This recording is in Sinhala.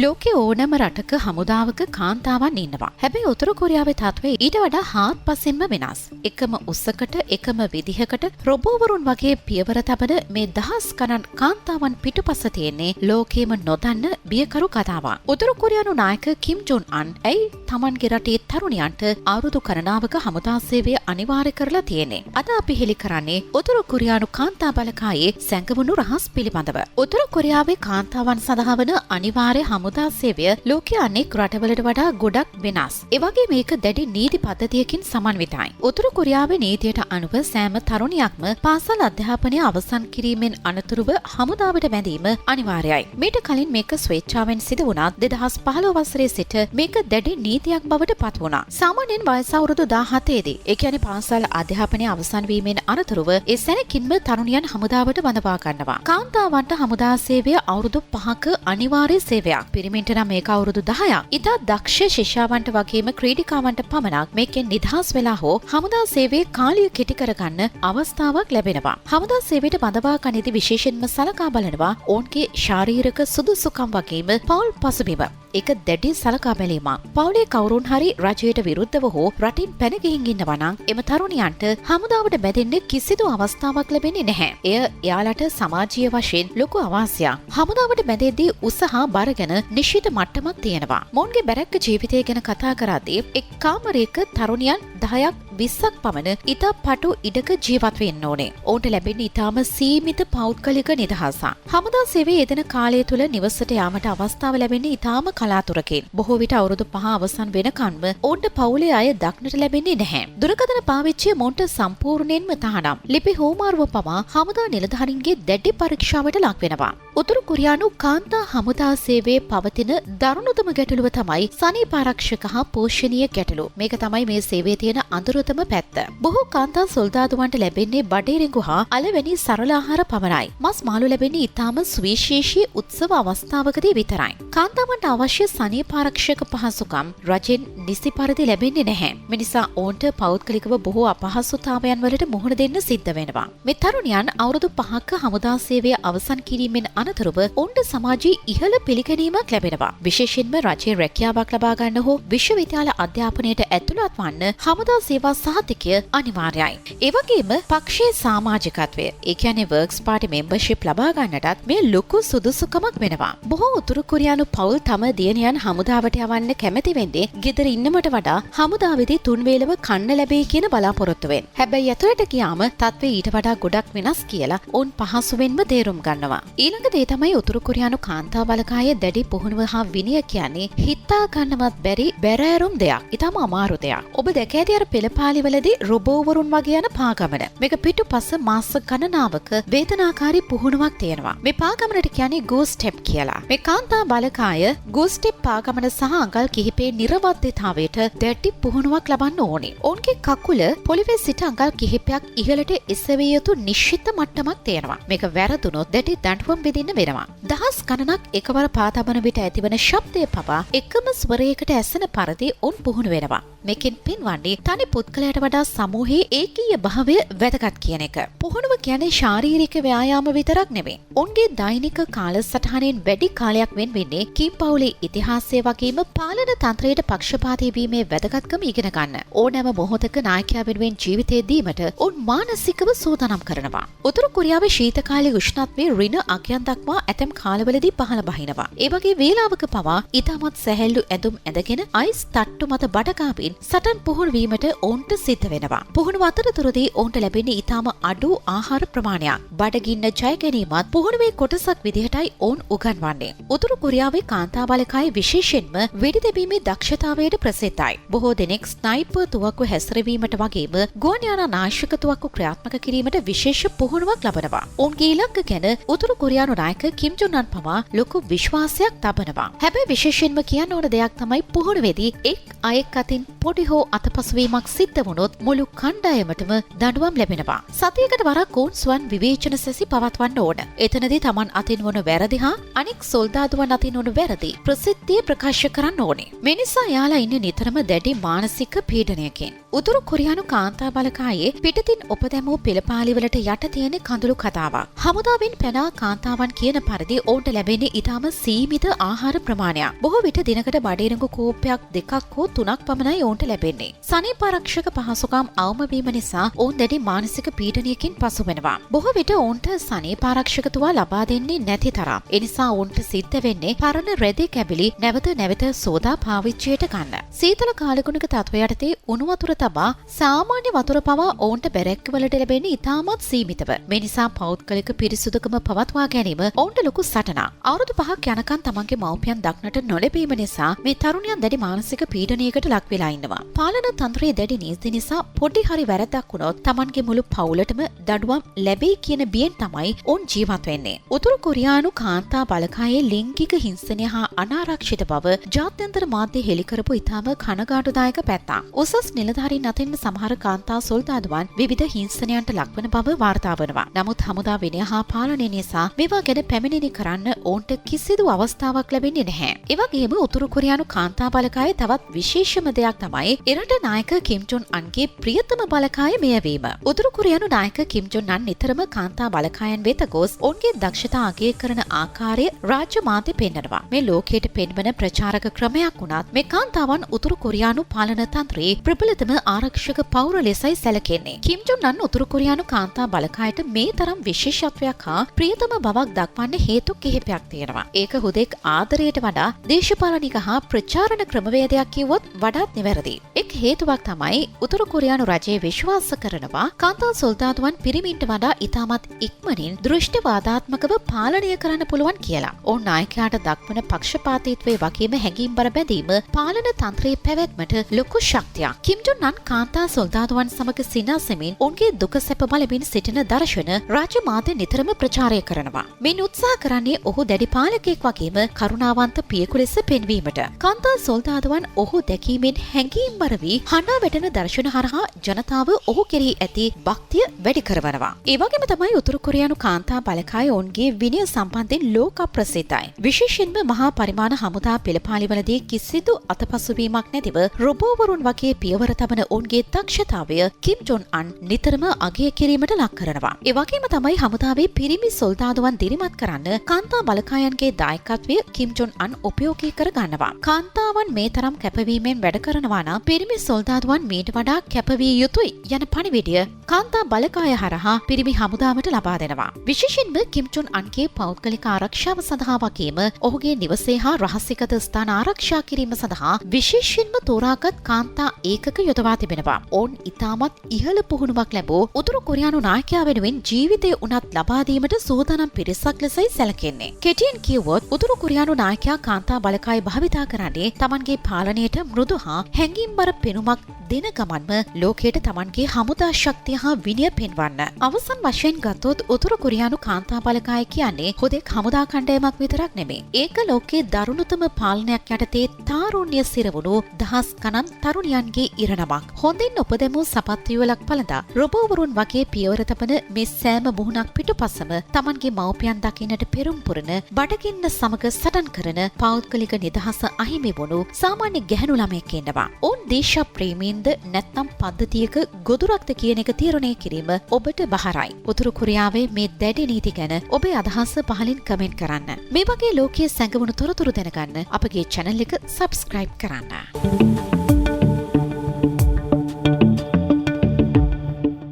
ලෝකයේ ඕනෑම රටක හමුදාවක කාන්තාවන් ඉන්නවා. හැබැයි උතුරු කොරියාවේ තත්ත්වය ඊට වඩා හාත්පසින්ම වෙනස්. එකම උස්සකට එකම විදිහකට රොබෝවරුන් වගේ පියවර තබන මේ දහස් ගණන් කාන්තාවන් පිටුපස තියෙන්නේ ලෝකයේම නොදන්න බියකරු කතාවක්. උතුරු කොරියානු නායක කිම් ජොන් අන් ඇයි තමන්ගේ රටේ තරුණියන්ට අවුරුදු ගණනාවක හමුදා සේවය අනිවාර්ය කරලා තියෙන්නේ? අද අපි හෙළි කරන්නේ උතුරු කොරියානු කාන්තා බලකායේ සැඟවුණු රහස් පිළිබඳව. උතුරු කොරියාවේ කාන්තාවන් සඳහා වන අනිවාර්ය හමුදා සේවය ලෝකයේ අනෙක් රටවලට වඩා ගොඩක් වෙනස්. ඒ වගේ මේක දැඩි නීති පද්ධතියකින් සමන්විතයි. උතුරු කොරියාවේ නීතියට අනුව සෑම තරුණියක්ම පාසල් අධ්‍යාපනය අවසන් කිරීමෙන් අනතුරුව හමුදාවට බැඳීම අනිවාර්යයි. මීට කලින් මේක ස්වේච්ඡාවෙන් සිදු වුණත් 2015 වසරේ සිට මේක දැඩි නීතියක් බවට පත් වුණා. සාමාන්‍යයෙන් වයස අවුරුදු 17 දී, ඒ කියන්නේ පාසල් අධ්‍යාපනය අවසන් වීමෙන් අනතුරුව ඒ සැනකින්ම තරුණියන් හමුදාවට බඳවා ගන්නවා. කාන්තාවන්ට හමුදා සේවය අවුරුදු 5ක අනිවාර්ය සේවයක්. පිරිමින්ට නම් මේක අවුරුදු 10ක්. ඉතා දක්ෂ ශිෂ්‍යාවන්ට වගේම ක්‍රීඩිකාවන්ට පමණක් මේකෙන් නිදහස් වෙලා හෝ හමුදා සේවයේ කාලය කෙටි කරගන්න අවස්ථාවක් ලැබෙනවා. හමුදා සේවයට බඳවා ගනිද්දී විශේෂයෙන්ම සලකා බලනවා ඔවුන්ගේ ශාරීරික සුදුසුකම් වගේම පෞල් පසුබිම. ඒක දැඩි සලකා බැලීමක්. පවුලේ කවුරුන් හරි රජයට විරුද්ධව හෝ රටින් පැන ගිහින් ඉන්නවා නම් එම තරුණියන්ට හමුදාවට බැඳෙන්න කිසිදු අවස්ථාවක් ලැබෙන්නේ නැහැ. එය එයාලට සමාජීය වශයෙන් ලොකු අවාසියක්. හමුදාවට බැඳෙද්දී උසහා බරගෙන නිශ්චිත මට්ටමක් තියෙනවා. මොවුන්ගේ බැරැක්ක ජීවිතය ගැන කතා කරද්දී එක් කාමරයක තරුණියන් 10ක් 20ක් පමණ ඉතා පටු ඉඩක ජීවත් වෙන්න ඕනේ. ඔවුන්ට ලැබෙන්නේ ඉතාම සීමිත පෞද්ගලික නිදහසක්. හමුදා සේවයේ යෙදෙන කාලය තුල නිවසට යාමට අවස්ථාව ලැබෙන්නේ ඉතාම කලාතුරකින්. බොහෝ විට අවුරුදු 5 අවසන් වෙනකන්ම ඔවුන්ට පවුලේ අය දක්නට ලැබෙන්නේ නැහැ. දුරකථන පාවිච්චිය මොවුන්ට සම්පූර්ණයෙන්ම තහනම්. ලිපි හෝමාරුව පවා හමුදා නිලධාරීන්ගේ දැඩි පරීක්ෂාවට ලක් වෙනවා. උතුරු කොරියානු කාන්තා හමුදා සේවයේ පවතින දරුණුතම ගැටලුව තමයි සනීප ආරක්ෂක හා පෝෂණීය ගැටලු. මේක තමයි මේ සේවයේ තියෙන අඳුරතම පැත්ත. බොහෝ කාන්තා සොල්දාදුවන්ට ලැබෙන්නේ බඩේරිඟු හා අලවැනි සරල ආහාර පමණයි. මස් මාළු ලැබෙන්නේ ඉතාම සුවිශේෂී උත්සව අවස්ථාවකදී විතරයි. කාන්තාවන්ට අවශ්‍ය සනීප ආරක්ෂක පහසුකම් රජෙන් නිසි පරිදි ලැබෙන්නේ නැහැ. මේ නිසා ඔවුන්ට පෞද්ගලිකව බොහෝ අපහසුතාවයන් වලට මුහුණ දෙන්න සිද්ධ වෙනවා. මේ තරුණියන් අවුරුදු 5ක හමුදා සේවය අවසන් කිරීමෙන් අනතුරුව ඔවුන්ට සමාජයේ ඉහළ පිළිගැනීමක් ලැබෙනවා. විශේෂයෙන්ම රජයේ රැකියාවක් ලබා ගන්න හෝ විශ්වවිද්‍යාල අධ්‍යාපනයට ඇතුළත් වන්න හමුදා සේවා සහතිකය අනිවාර්යයි. ඒ වගේම පක්ෂයේ සමාජිකත්වය, ඒ කියන්නේ වර්ක්ස් පාර්ටි මෙම්බර්ෂිප් ලබා ගන්නටත් මේ ලොකු සුදුසුකමක් වෙනවා. බොහෝ උතුරු කොරියානු පවුල් තම දියණියන් හමුදාවට යවන්න කැමති වෙන්නේ ගෙදර ඉන්නමට වඩා හමුදාවේදී තුන් වේලම කන්න ලැබෙයි කියන බලාපොරොත්තුවෙන්. හැබැයි ඇතුළට ගියාම තත්ත්වය ඊට වඩා ගොඩක් වෙනස් කියලා ඔවුන් පහසුවෙන්ම තේරුම් ගන්නවා. ඊළඟ දේ තමයි උතුරු කොරියානු කාන්තා බලකායේ දැඩි පුහුණුව හා විනය කියන්නේ හිතා ගන්නවත් බැරි බැරෑරුම් දෙයක්. ඊටම අමාරු දෙයක්. ඔබ දැක ඇති අර පෙළපාලිවලදී රොබෝවරුන් වගේ යන පාගමන. මේක පිටුපස මාස ගණනාවක වේදනාකාරී පුහුණුවක් තියෙනවා. මේ පාගමනට කියන්නේ ගෝ ස්ටෙප් කියලා. මේ කාන්තා බලකාය ගෝ ස්ටෙප් පාගමන සහ අඟල් කිහිපේ නිර්වද්‍යතාවයට දැඩි පුහුණුවක් ලබන්න ඕනේ. ඔවුන්ගේ කකුල පොළවේ සිට අඟල් කිහිපයක් ඉහළට එසවිය යුතු නිශ්චිත මට්ටමක් තියෙනවා. මේක වැරදුනොත් දැඩි දඬුවම් බෙදෙන්න වෙනවා. දහස් ගණනක් එකවර පා තබන විට ඇතිවන ශබ්දය පවා එකම ස්වරයකට ඇසෙන පරිදි ඔවුන් පුහුණු වෙනවා. මේකෙන් පින්වන්නේ තනි පුද්ගලයාට වඩා සමූහයේ ඒකීය භාවය වැදගත් කියන එක. පුහුණුව කියන්නේ ශාරීරික ව්‍යායාම විතරක් නෙවෙයි. ඔවුන්ගේ දෛනික කාලසටහනෙන් වැඩි කාලයක් වෙන් වෙන්නේ කිම් පවුලේ ඉතිහාසය වගේම පාලන තන්ත්‍රයට පක්ෂපාතී වීමේ වැදගත්කම ඉගෙන ගන්න. ඕනෑම මොහොතක නායකයා වෙනුවෙන් ජීවිතය දීමට ඔවුන් මානසිකව සූදානම් කරනවා. උතුරු කොරියාවේ ශීත කාලයේ උෂ්ණත්වයේ ඍණ අගයන් දක්වා ඇතැම් කාලවලදී පහළ බහිනවා. ඒ වගේ වේලාවක පවා ඉතාමත් සැහැල්ලු ඇඳුම් ඇඳගෙන අයිස් තට්ටු මත බඩගාමින් සටන් පුහුණු වීමට ඔවුන්ට සිද්ධ වෙනවා. පුහුණුව අතරතුරදී ඔවුන්ට ලැබෙන්නේ ඉතාම අඩු ආහාර ප්‍රමාණයක්. බඩගින්න ජය ගැනීමත් පුහුණුවේ කොටසක් විදිහටයි ඔවුන් උගන්වන්නේ. උතුරු කොරියාවේ කාන්තා බලකායේ විශේෂයෙන්ම වෙඩි තැබීමේ දක්ෂතාවයට ප්‍රසිද්ධයි. බොහෝ දෙනෙක් ස්නයිපර් තුවක්කු හැසිරවීමට වගේම ගුවන් යාන නාශක තුවක්කු ක්‍රියාත්මක කිරීමට විශේෂ පුහුණුවක් ලබනවා. ඔවුන්ගේ ඉලක්ක ගැන උතුරු කොරියානු නායක කිම් ජොන් අන් පවා ලොකු විශ්වාසයක් තබනවා. හැබැයි විශේෂයෙන්ම කියන්න ඕන දෙයක් තමයි පුහුණුවේදී එක් අයෙක් අතින් පොඩි හෝ අතපසුවීමක් සිද්ධ වුණොත් මුළු කණ්ඩායමටම දඬුවම් ලැබෙනවා. සතියකට වරක් කෝන්ස්වන් විවේචන සැසි පවත්වන්න ඕන. එතනදී Taman අතින් වුණු වැරදි හා අනෙක් සොල්දාදුවන් අතින් වුණු වැරදි ප්‍රසිද්ධියේ ප්‍රකාශ කරන්න ඕනේ. මේ නිසා යාලා ඉන්නේ නිතරම දැඩි මානසික පීඩනයකින්. උතුරු කොරියානු කාන්තා බලකායේ පිටතින් උපදැමූ පෙළපාලිවලට යට තියෙන කඳුළු කතාවක්. හමුදාවෙන් පැනා කාන්තාවන් කියන පරිදි ඔවුන්ට ලැබෙන්නේ ඉතාම සීමිත ආහාර ප්‍රමාණයක්. බොහෝ විට දිනකට බඩේරඟු කෝප්පයක් දෙකක් හෝ තුනක් පමණයි ඔවුන්ට ලැබෙන්නේ. සනීපාරක්ෂක පහසුකම් අවම වීම නිසා ඔවුන් දැඩි මානසික පීඩනයකින් පසු වෙනවා. බොහෝ විට ඔවුන්ට සනීපාරක්ෂක තුවා ලබා දෙන්නේ නැති තරම්. ඒ නිසා ඔවුන්ට සිද්ධ වෙන්නේ පරණ රෙදි කැබිලි නැවත සෝදා පාවිච්චියට ගන්න. සීතල කාලගුණික තත්ත්වය යටතේ උණු වතුර තබා සාමාන්‍ය වතුර පවා ඔවුන්ට බැරැක්කවලට ලැබෙන්නේ ඉතාමත් සීමිතව. මේ නිසා පෞද්ගලික පිරිසුදුකම පවත්වා ගැනීම ඔවුන්ට ලොකු සටනක්. අවුරුදු 5ක් යනකම් තමන්ගේ මව්පියන් දක්නට නොලැබීම නිසා මේ තරුණියන් දැඩි මානසික පීඩනයකට ලක් වෙලා ඉන්නවා. පාලන තන්ත්‍රයේ දැඩි නීති නිසා පොඩි හරි වැරද්දක් වුණොත් තමන්ගේ මුළු පවුලටම දඬුවම් ලැබෙයි කියන බියෙන් තමයි ඔවුන් ජීවත් වෙන්නේ. උතුරු කොරියානු කාන්තා බලකායේ ලිංගික හිංසනය හා අනාරක්ෂිත බව ජාත්‍යන්තර මාධ්‍ය හෙළි කරපු ඉතාම කනගාටුදායක පැත්තක්. උසස් නිලධාරීන් අතින් සමහර කාන්තා සොල්දාදුවන් විවිධ හිංසනයන්ට ලක්වන බව වාර්තා වනවා. නමුත් හමුදා විනය හා පාලනය නිසා මේවා ගැන පැමිණිලි කරන්න ඔවුන්ට කිසිදු අවස්ථාවක් ලැබෙන්නේ නැහැ. ඒ වගේම උතුරු කොරියානු කාන්තා බලකායේ තවත් විශේෂම දෙයක් තමයි එරට නායක කිම් ජොන් අන්ගේ ප්‍රියතම බලකාය මෙයවීම. උතුරු කොරියානු නායක කිම් ජොන් අන් නිතරම කාන්තා බලකායන් වෙත ගොස් ඔවුන්ගේ දක්ෂතා අගය කරන ආකාරය රාජ්‍ය මාධ්‍ය පෙන්වනවා. මේ ලෝකයට පෙන්වන ප්‍රචාරක ක්‍රමයක් වුණත් මේ කාන්තාවන් උතුරු කොරියානු පාලන තන්ත්‍රයේ ප්‍රබලතම ආරක්ෂක පෞර ලෙසයි සැලකෙන්නේ. කිම් ජොන් අන් උතුරු කොරියානු කාන්තා බලකායට මේ තරම් විශේෂත්වයක් හා ප්‍රියතම බවක් දක්වන්න හේතු කිහිපයක් තියෙනවා. ඒක හුදෙක් ආදරයට වඩා දේශපාලනික හා ප්‍රචාරණ ක්‍රමවේදයක් කිව්වොත් වඩාත් නිවැරදි. එක් හේතුවක් තමයි උතුරු කොරියානු රජය විශ්වාස කරනවා කාන්තා සොල්දාදුවන් පිරිමින්ට වඩා ඉතාමත් ඉක්මනින් දෘෂ්ටිවාදාත්මකව පාලනය කරන්න පුළුවන් කියලා. ඔවුන් නායකයාට දක්වන පක්ෂපාතීත්වයේ වගේම හැඟීම්බර බැඳීම පාලන තන්ත්‍රයේ පැවැත්මට ලොකු ශක්තියක්. කිම් ජොන් අන් කාන්තා සොල්දාදුවන් සමග සිනාසෙමින් ඔවුන්ගේ දුක සැප බලමින් සිටින දර්ශන රාජ්‍ය මාධ්‍ය නිතරම ප්‍රචාරය කරනවා. මෙන් උත්සාහ කරන්නේ ඔහු දැඩි පාලකයෙක් වගේම කරුණාවන්ත පියෙකු ලෙස පෙන්වීමට. කාන්තා සොල්දාදුවන් ඔහු දැකීමෙන් හැඟීම්බර වී හඬා වැටෙන දර්ශන හරහා ජනතාව ඔහු කෙරෙහි ඇති භක්තිය වැඩි කරවනවා. ඒ වගේම තමයි උතුරු කොරියානු කාන්තා බලකාය ඔවුන්ගේ විනය සම්බන්ධයෙන් ලෝක ප්‍රසිද්ධයි. විශේෂයෙන්ම මහා පරිමාණ හමුදා පෙළපාලිවලදී කිසිදු අතපසුවීමක් නැතිව රොබෝවරුන් වගේ පියවර තබන ඔවුන්ගේ දක්ෂතාවය කිම් ජොන් අන් නිතරම අගය කිරීමට ලක් කරනවා. ඒ වගේම තමයි හමුදාවේ පිරිමි සොල්දාදුවන් දිරිමත් කරන්න කාන්තා බලකායන්ගේ දායකත්වය කිම් ජොන් අන් උපයෝගී කර ගන්නවා. කාන්තාවන් මේ තරම් කැපවීමෙන් වැඩ කරනවා නම් පිරිමි සොල්දාදුවන් මීට වඩා කැපවිය යුතුයි යන පණිවිඩය කාන්තා බලකාය හරහා පිරිමි හමුදාවට ලබා දෙනවා. විශේෂයෙන්ම කිම් ජොන් අන්ගේ පෞද්ගලික ආරක්ෂාව සඳහා වගේම ඔහුගේ නිවසේ හා රහසිගත ස්ථාන ආරක්ෂා කිරීම සඳහා විශේෂයෙන්ම තෝරාගත් කාන්තා ඒකක යොදවා තිබෙනවා. ඔවුන් ඉතාමත් ඉහළ පුහුණුවක් ලැබූ උතුරු කොරියානු නායකයා වෙනුවෙන් ජීවිතය උනත් ලබා දීමට සූදානම් පිරිසක් ලෙසයි සැලකෙන්නේ. කෙටියෙන් කිව්වොත් උතුරු කොරියානු නායකයා කාන්තා බලකාය භාවිතා කරන්නේ තමන්ගේ පාලනයට මෘදු හා හැඟීම්බර පෙනුමක් දෙන ගමන්ම ලෝකයට තමන්ගේ හමුදා ශක්තිය හා විනය පෙන්වන්න. අවසන් වශයෙන් ගත්තොත් උතුරු කොරියානු කාන්තා බලකාය කියන්නේ හුදෙක් හමුදා කණ්ඩායමක් විතරක් නෙමෙයි. ඒක ලෝකයේ දරුණුතම පාලනයක් යටතේ තාරුණ්‍ය සිරවුණු දහස් ගණන් තරුණියන්ගේ ඉරණමක්. හොඳින් උපදෙමු සපත්තියුවලක් පළඳා රොබෝවරුන් වගේ පියවර තබන මේ සෑම මුහුණක් පිටුපසම තමන්ගේ මව්පියන් දකින්නට පෙරම් පුරන බඩගින්න සමග සටන් කරන පෞද්ගලික නිදහස අහිමි වුණු සාමාන්‍ය ගැහැණු ළමයෙක් ඉන්නවා. ඔවුන් දේශප්‍රේමීන්ද නැත්නම් පද්ධතියක ගොදුරක්ද කියන එක තීරණය කිරීම ඔබට බහරයි. උතුරු කොරියාවේ මේ දැඩි නීති ගැන ඔබේ අදහස පහලින් කමෙන්ට් කරන්න. මේ වගේ ලෝකයේ සැඟවුණු තොරතුරු දැනගන්න අපගේ channel එක subscribe කරන්න.